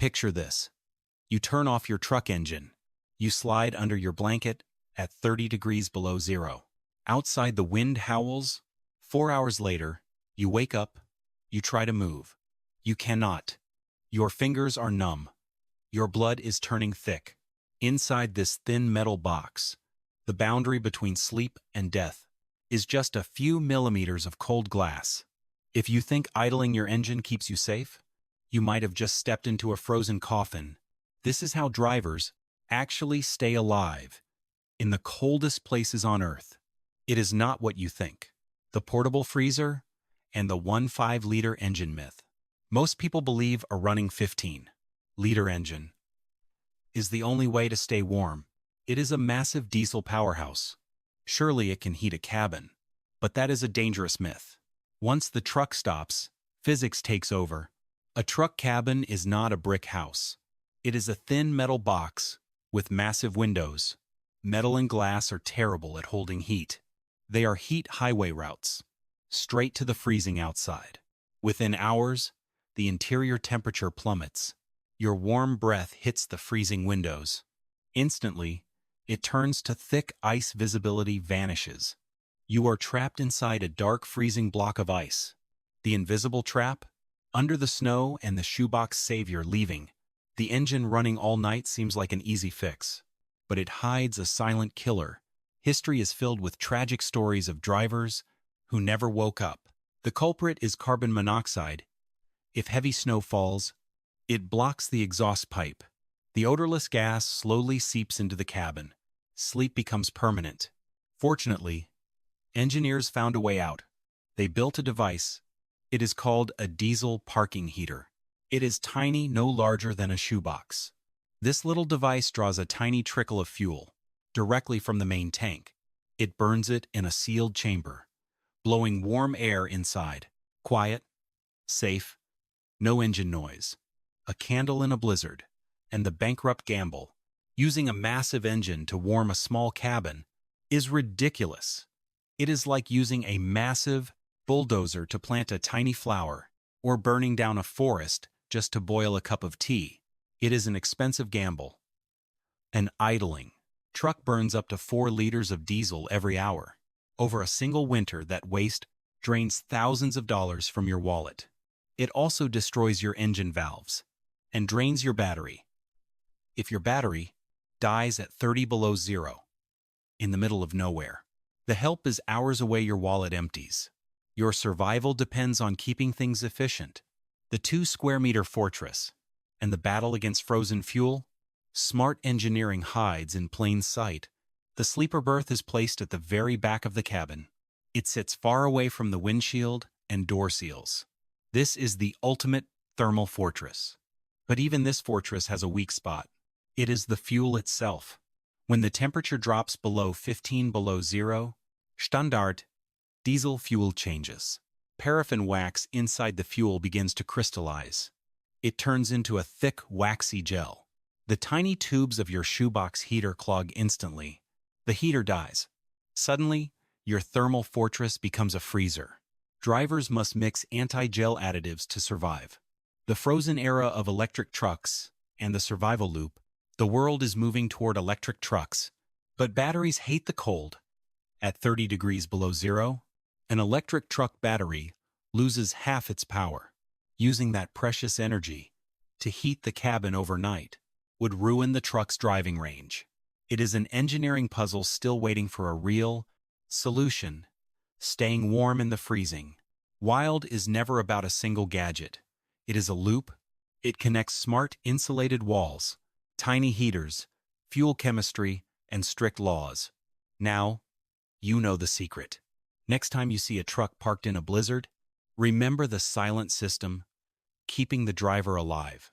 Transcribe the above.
Picture this. You turn off your truck engine. You slide under your blanket at 30 degrees below zero. Outside the wind howls. 4 hours later, you wake up. You try to move. You cannot. Your fingers are numb. Your blood is turning thick. Inside this thin metal box, the boundary between sleep and death is just a few millimeters of cold glass. If you think idling your engine keeps you safe, you might have just stepped into a frozen coffin. This is how drivers actually stay alive in the coldest places on Earth. It is not what you think. The portable freezer and the 1.5-liter engine myth. Most people believe a running 15-liter engine is the only way to stay warm. It is a massive diesel powerhouse. Surely it can heat a cabin. But that is a dangerous myth. Once the truck stops, physics takes over. A truck cabin is not a brick house. It is a thin metal box with massive windows. Metal and glass are terrible at holding heat. They are heat highway routes, straight to the freezing outside. Within hours, the interior temperature plummets. Your warm breath hits the freezing windows. Instantly, it turns to thick ice. Visibility vanishes. You are trapped inside a dark, freezing block of ice. The invisible trap? Under the snow and the shoebox savior leaving. The engine running all night seems like an easy fix. But it hides a silent killer. History is filled with tragic stories of drivers who never woke up. The culprit is carbon monoxide. If heavy snow falls, it blocks the exhaust pipe. The odorless gas slowly seeps into the cabin. Sleep becomes permanent. Fortunately, engineers found a way out. They built a device. It is called a diesel parking heater. It is tiny, no larger than a shoebox. This little device draws a tiny trickle of fuel directly from the main tank. It burns it in a sealed chamber, blowing warm air inside. Quiet, safe, no engine noise. A candle in a blizzard, and the bankrupt gamble, using a massive engine to warm a small cabin, is ridiculous. It is like using a massive bulldozer to plant a tiny flower, or burning down a forest just to boil a cup of tea. It is an expensive gamble. An idling truck burns up to 4 liters of diesel every hour. Over a single winter, that waste drains thousands of dollars from your wallet. It also destroys your engine valves and drains your battery. If your battery dies at 30 below zero, in the middle of nowhere, the help is hours away. Your wallet empties. Your survival depends on keeping things efficient. The 2-square-meter fortress and the battle against frozen fuel. Smart engineering hides in plain sight. The sleeper berth is placed at the very back of the cabin. It sits far away from the windshield and door seals. This is the ultimate thermal fortress. But even this fortress has a weak spot. It is the fuel itself. When the temperature drops below 15 below zero, Standard diesel fuel changes. Paraffin wax inside the fuel begins to crystallize. It turns into a thick, waxy gel. The tiny tubes of your shoebox heater clog instantly. The heater dies. Suddenly, your thermal fortress becomes a freezer. Drivers must mix anti-gel additives to survive. The frozen era of electric trucks and the survival loop. The world is moving toward electric trucks, but batteries hate the cold. At 30 degrees below zero, an electric truck battery loses half its power. Using that precious energy to heat the cabin overnight would ruin the truck's driving range. It is an engineering puzzle still waiting for a real solution. Staying warm in the freezing. Wild is never about a single gadget. It is a loop. It connects smart insulated walls, tiny heaters, fuel chemistry, and strict laws. Now, you know the secret. Next time you see a truck parked in a blizzard, remember the silent system, keeping the driver alive.